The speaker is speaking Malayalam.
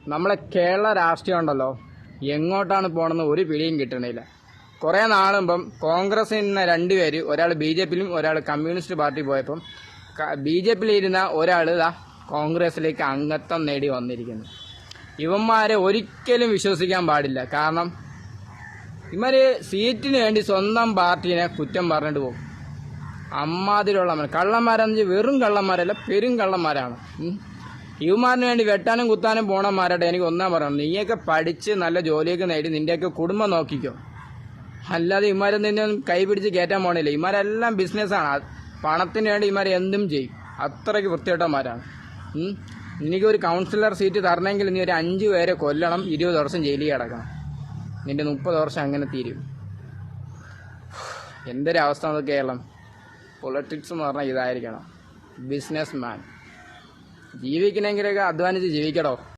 നമ്മളെ കേരള രാഷ്ട്രീയം ഉണ്ടല്ലോ, എങ്ങോട്ടാണ് പോകണമെന്ന് ഒരു പിടിയും കിട്ടണില്ല. കുറേ നാളുമ്പം കോൺഗ്രസിൽ നിന്ന് രണ്ടുപേര്, ഒരാൾ BJPയിലും ഒരാൾ കമ്മ്യൂണിസ്റ്റ് പാർട്ടി പോയപ്പം BJPയിൽ ഇരുന്ന ഒരാൾ കോൺഗ്രസിലേക്ക് അംഗത്വം നേടി വന്നിരിക്കുന്നു. ഇവന്മാരെ ഒരിക്കലും വിശ്വസിക്കാൻ പാടില്ല. കാരണം ഇവര് സീറ്റിന് വേണ്ടി സ്വന്തം പാർട്ടീനെ കുറ്റം പറഞ്ഞിട്ട് പോകും. അമ്മാതിരിയുള്ള കള്ളന്മാരെന്ന് വെറും കള്ളന്മാരല്ല, പെരും കള്ളന്മാരാണ്. ഇവന്മാരിന് വേണ്ടി വെട്ടാനും കുത്താനും പോണമാരുടെ എനിക്ക് ഒന്നാ പറയണം, നീയൊക്കെ പഠിച്ച് നല്ല ജോലിയൊക്കെ നേടി നിന്റെയൊക്കെ കുടുംബം നോക്കിക്കോ. അല്ലാതെ ഇവന്മാരെ നിന്നെ കൈപിടിച്ച് കയറ്റാൻ പോണില്ല. ഇവന്മാരെല്ലാം ബിസിനസ്സാണ്. പണത്തിന് വേണ്ടി ഇവന്മാരെ എന്തും ചെയ്യും. അത്രയ്ക്ക് വൃത്തികെട്ടന്മാരാണ്. എനിക്കൊരു കൗൺസിലർ സീറ്റ് തരണമെങ്കിൽ നീ ഒരു 5 പേരെ കൊല്ലണം, 20 വർഷം ജയിലിൽ കിടക്കണം. നിന്റെ 30 വർഷം അങ്ങനെ തീരും. എന്തൊരവസ്ഥ അത് കേരളം. പൊളിറ്റിക്സ് എന്ന് പറഞ്ഞാൽ ഇതായിരിക്കണം. ബിസിനസ് മാൻ ജീവിക്കണമെങ്കിലൊക്കെ അധ്വാനിച്ച് ജീവിക്കടോ.